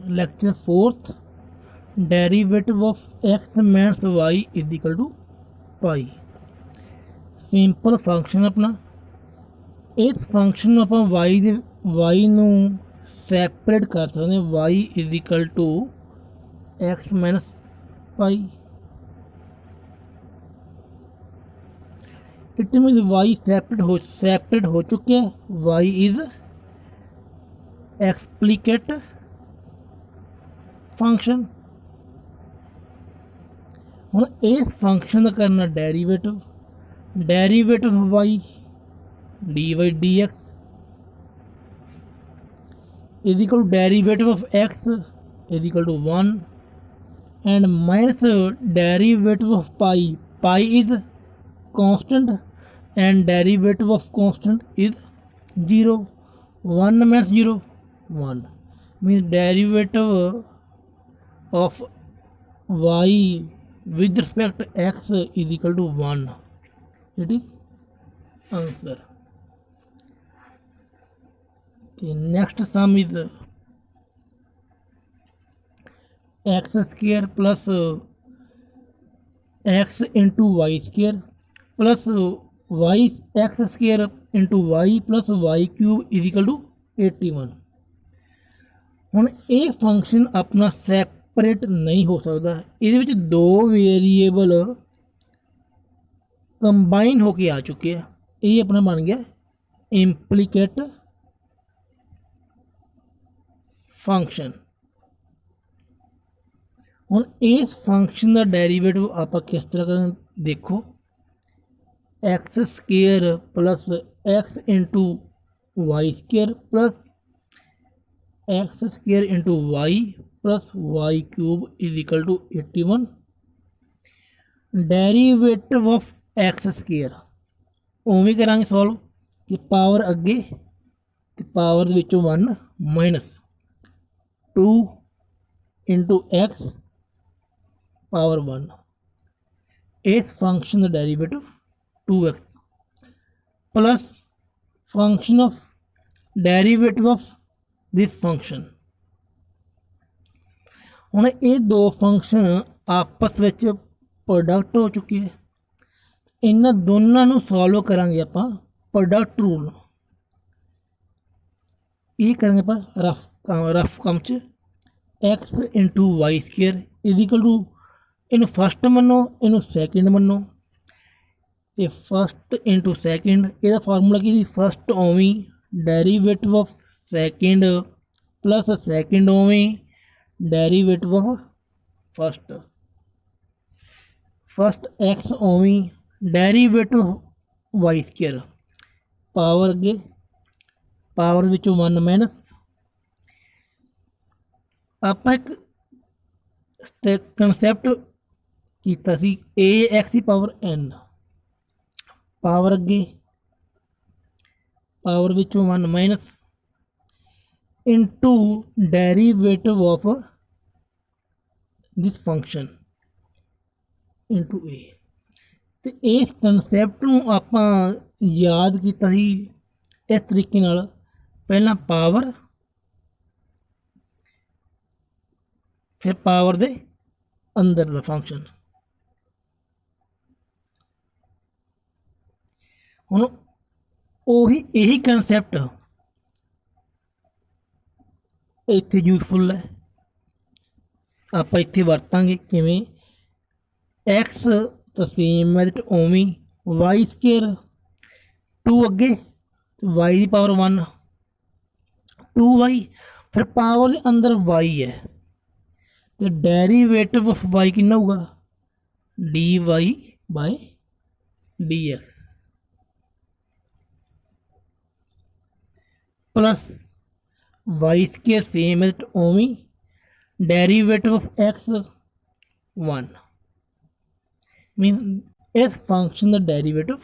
Lecture 4th, derivative of x minus y is equal to pi. Simple function अपना, इस function ਨੂੰ ਆਪਾਂ y ਨੂੰ ਸੈਪਰੇਟ ਕਰ ਸਕਦੇ ਹਾਂ, y is equal to x minus pi. It mean y separate हो चुके हैं, y इज एक्सप्लिकेट फंक्शन। हुण इस फंक्शन का करना derivative y dy dx is equal to derivative of x is equal to 1 and minus derivative of pi is constant and derivative of constant is 0. 1 minus 0 1 means derivative of y with respect to x is equal to 1. It is answer. The next sum is x square plus x into y square plus y x square into Y plus Y cube is equal to 81। हुण ये function अपना separate नहीं हो सकता, ये दो variable combine होके आ चुके हैं, ये अपना बन गया इंप्लीकेट फंक्शन। हुण इस फंक्शन का डेरीवेटिव आप किस तरह करें देखो, X square plus x into Y square plus x square into Y plus Y cube is equal to 81। Derivative of X square उवें करांगे सॉल्व कि पावर अगे तो पावर विचों 1 माइनस 2 इंटू एक्स पावर 1। इस फंक्शन का derivative 2x plus function of derivative of this function. हुण ये दो फंक्शन आपस में प्रोडक्ट हो चुके हैं, इन्हां दोनों नूं सॉल्व करांगे आपां प्रोडक्ट रूल। ये करेंगे आपां रफ काम च X into Y square is equal to, इनू फस्ट मनो इनू सैकेंड मनो, ये फस्ट इंटू सैकेंड, यदा फार्मूला की फस्ट ओवें derivative of second plus second ओवें derivative of first, first X ओवें डेरीवेटिव वाई स्केयर पावर अगे पावर विचों 1 माइनस, आप एक कंसैप्ट किया ए एक्स की पावर एन, पावर अगे पावर विचों 1 minus into derivative of this function into A. तो इस कंसैप्ट नूं आपां याद किया ही इस तरीके नाल, पहला पावर फिर पावर दे अंदर दा फंक्शन। हुण ओही यही कंसैप्ट इत्थे यूजफुल है, आप इत्थे वरतांगे किवें एक्स तो सेम है ओवें वाई स्केयर 2 अगे वाई की पावर 1 2 वाई, फिर पावर के अंदर वाई है तो डेरीवेटिव ऑफ वाई कितना होगा d y by d x plus y square same है ओवें डेरीवेटिव ऑफ एक्स 1 मीन इस फंक्शन का डेरीवेटिव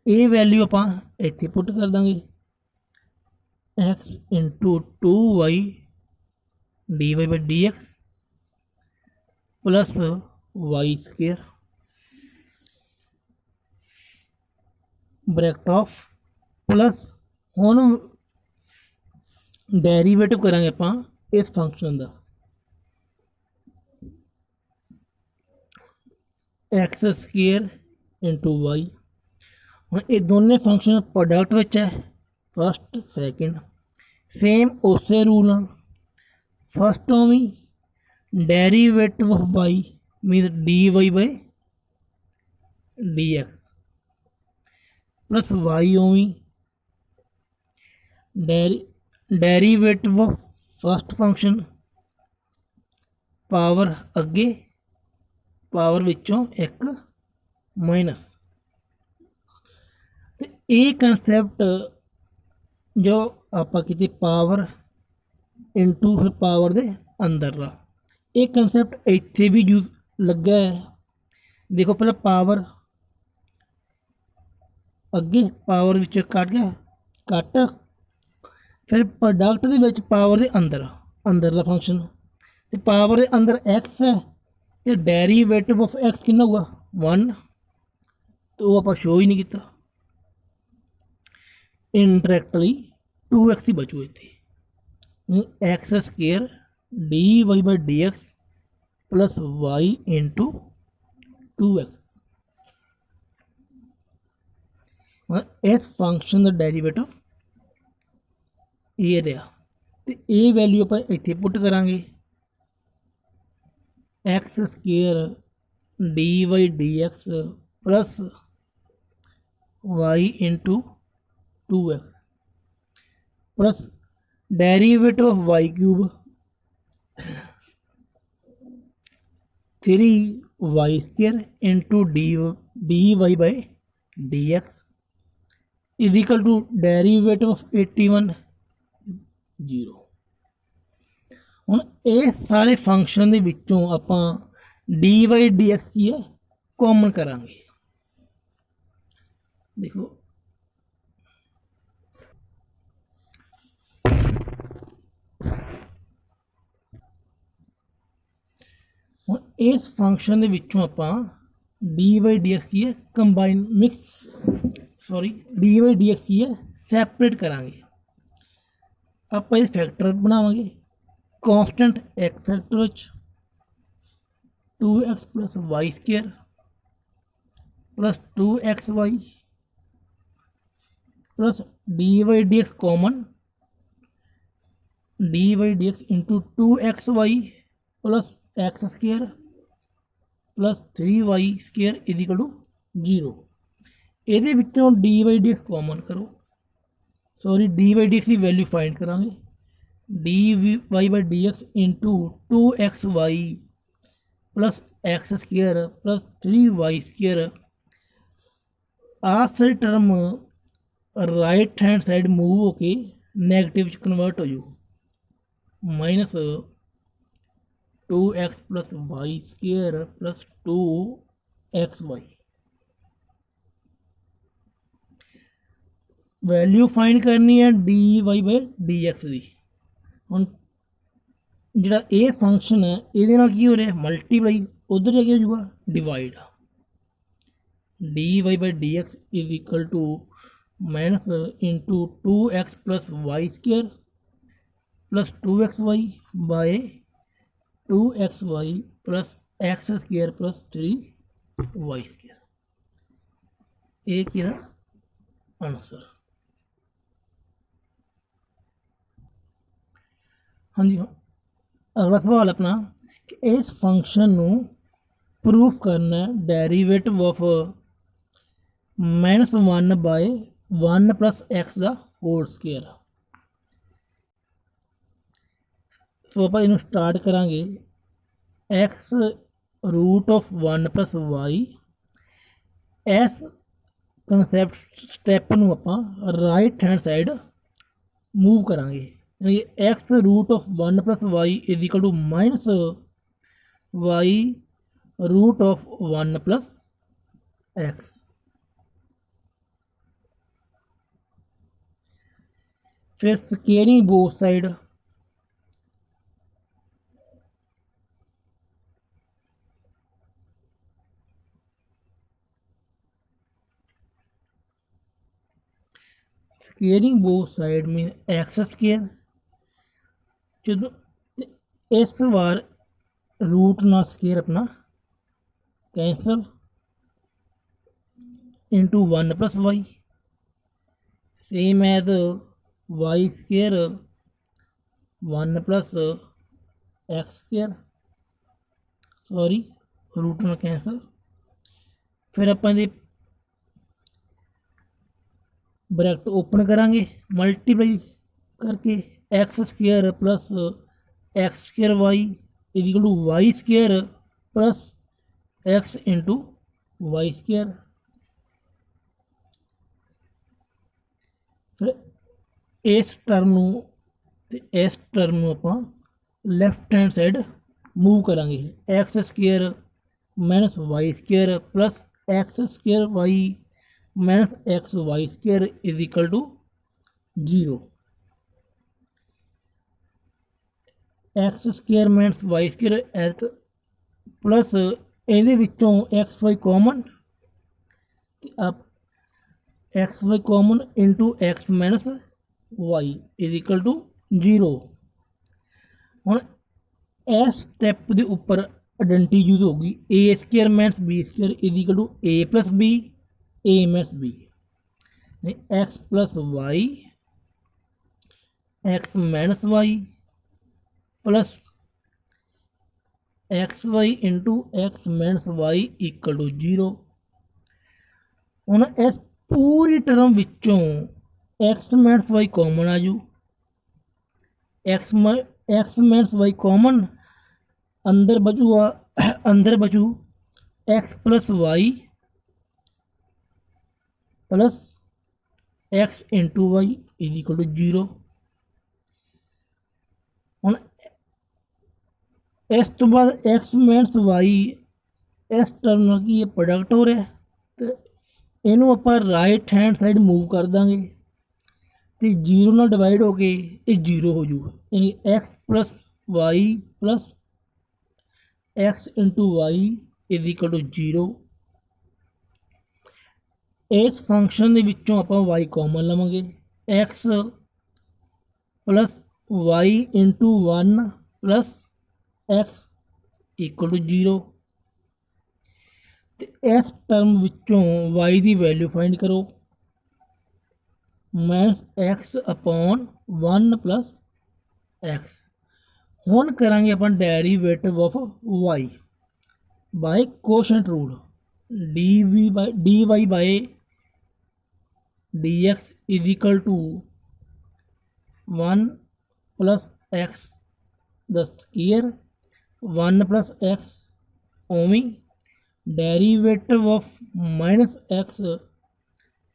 ये वैल्यू आप इत्थे पुट कर देंगे x into 2y d y by d x plus y square bracket of plus हुण ਡੈਰੀਵੇਟਿਵ ਕਰਾਂਗੇ ਆਪਾਂ ਇਸ ਫੰਕਸ਼ਨ ਦਾ एक्स स्केयर इंटू वाई। हम ये दोनों फंक्शन प्रोडक्ट विच है फस्ट सैकेंड सेम उस रूल फस्ट ओवी derivative of y mean d y by d x plus y ओवी derivative of first function power अगे पावर विचों एक माइनस। तो ये कंसैप्ट जो आप पावर इंटू फिर पावर दे अंदर ला ये कंसैप्ट इत्थे भी यूज लगा है। देखो पहले पावर अगे पावर विच कट गया कट फिर प्रोडक्ट दे विच पावर दे अंदर अंदरला फंक्शन तो पावर दे अंदर एक्स है तो डेरीवेटिव ऑफ एक्स कितना हुआ 1 तो वो आप शो ही नहीं किया इंटरैक्टली 2x ही बचू इतने x square d y by d x plus y into 2x इस फंक्शन का डेरीवेटिव ये रहा तो ये वैल्यू आप इतने पुट करांगे x square d y d x plus y into 2x plus derivative of y cube 3y square into d y by d x is equal to derivative of 81 0। ਹੁਣ ਇਹ ਸਾਰੇ ਫੰਕਸ਼ਨ ਦੇ ਵਿੱਚੋਂ ਆਪਾਂ dy dx ਕੀ ਹੈ common ਕਰਾਂਗੇ। ਦੇਖੋ ਹੁਣ ਇਸ ਫੰਕਸ਼ਨ ਦੇ ਵਿੱਚੋਂ ਆਪਾਂ dy dx ਕੀ ਹੈ ਕੰਬਾਈਨ ਮਿਕਸ dy dx ਕੀ ਹੈ ਸੈਪਰੇਟ ਕਰਾਂਗੇ। ਆਪਾਂ ਇਹ ਫੈਕਟਰ ਬਣਾਵਾਂਗੇ constant x factor 2x plus y square plus 2xy plus d y d x common d y d x into 2xy plus x square plus 3y square is equal to 0। ये d y d x common करो d y d x की value find करांगे d y by d x into 2xy plus x square plus 3y square आ सारी term right hand side move होके negative convert हो जाऊ minus 2x plus y square plus 2xy value find करनी है d y by d x की। ਹੁਣ ਜਿਹੜਾ ਇਹ ਫੰਕਸ਼ਨ ਹੈ ਇਹਦੇ ਨਾਲ ਕੀ ਹੋ ਰਿਹਾ ਮਲਟੀਪਲਾਈ ਉਧਰ ਜਾ ਕੇ ਹੋ ਜਾਊਗਾ divide d y by d x is equal to minus into 2x plus y square plus 2xy by 2xy plus x square plus 3y square एक आंसर। हाँ जी अगला सवाल अपना कि इस फंक्शन नू प्रूफ करना है derivative of -1 by 1 plus x का होल स्केयर। तो आप इनू स्टार्ट करांगे x root of 1 plus y इस कंसैप्ट स्टैप नू आप राइट हैंड साइड मूव करांगे x root of 1 plus y is equal to minus y root of 1 plus x. फिर squaring both side squaring both side mean x square ਜਦੋਂ ਇਸ ਵਾਰ root ਨਾਲ square अपना cancel into 1 plus y same as y square 1 plus x square sorry root ਨਾਲ cancel फिर ਆਪਾਂ ਇਹਦੇ ब्रैकेट ओपन करांगे मल्टीप्लाई करके x square plus x square y is equal to y square plus x into Y square फिर इस term नूं ते इस टर्म नूं आपां लैफ्ट हैंड साइड मूव करांगे x square minus y square plus x square y minus x y square is equal to 0 x square minus y square एट plus ਇਹਦੇ ਵਿੱਚੋਂ एक्स वाई कॉमन आप x y common into x minus y is equal to 0 ਹੁਣ इस step के उपर identity use होगी a square minus b square is equal to a plus b a minus b x plus y x minus y plus x y into x minus y equal to 0 ਹੁਣ इस पूरी term विचों x minus y common आ जू x minus y common अंदर बचूगा अंदर बचू x plus y plus x into y is equal to 0 ਹੁਣ इस तो बाद एक्स माइनस वाई इस टर्म ਨਾਲ ਕੀ ਇਹ ਪ੍ਰੋਡਕਟ ਹੋ ਰਿਹਾ ਤੇ ਇਹਨੂੰ ਆਪਾਂ ਰਾਈਟ हैंड साइड मूव कर देंगे तो 0 ਨਾਲ डिवाइड हो के ये 0 हो जाऊगा यानी x plus y plus x into y is equal to 0 इस फंक्शन के विचों आप वाई कॉमन लवांगे x plus y into 1 plus x equal to 0 तो इस टर्म विचों वाई की वैल्यू फाइंड करो minus x upon 1 plus x हुण करांगे अपन derivative of y by quotient rule d y by d x is equal to 1 plus x द स्क्वायर 1 प्लस एक्स ओमी derivative of minus x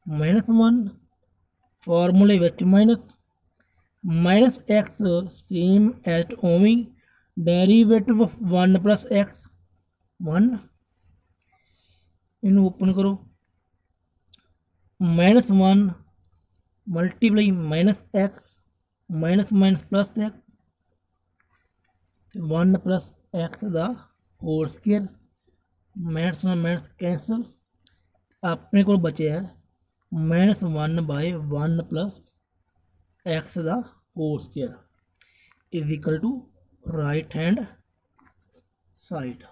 minus 1 फॉर्मूले विच minus x same एट ओमी derivative of 1 plus x 1 इनू open करो minus 1 multiply minus x minus minus plus x 1 plus x दा whole square minus minus cancel अपने को बचे है माइनस 1 बाय 1 प्लस एक्स दा whole square is equal to right hand side.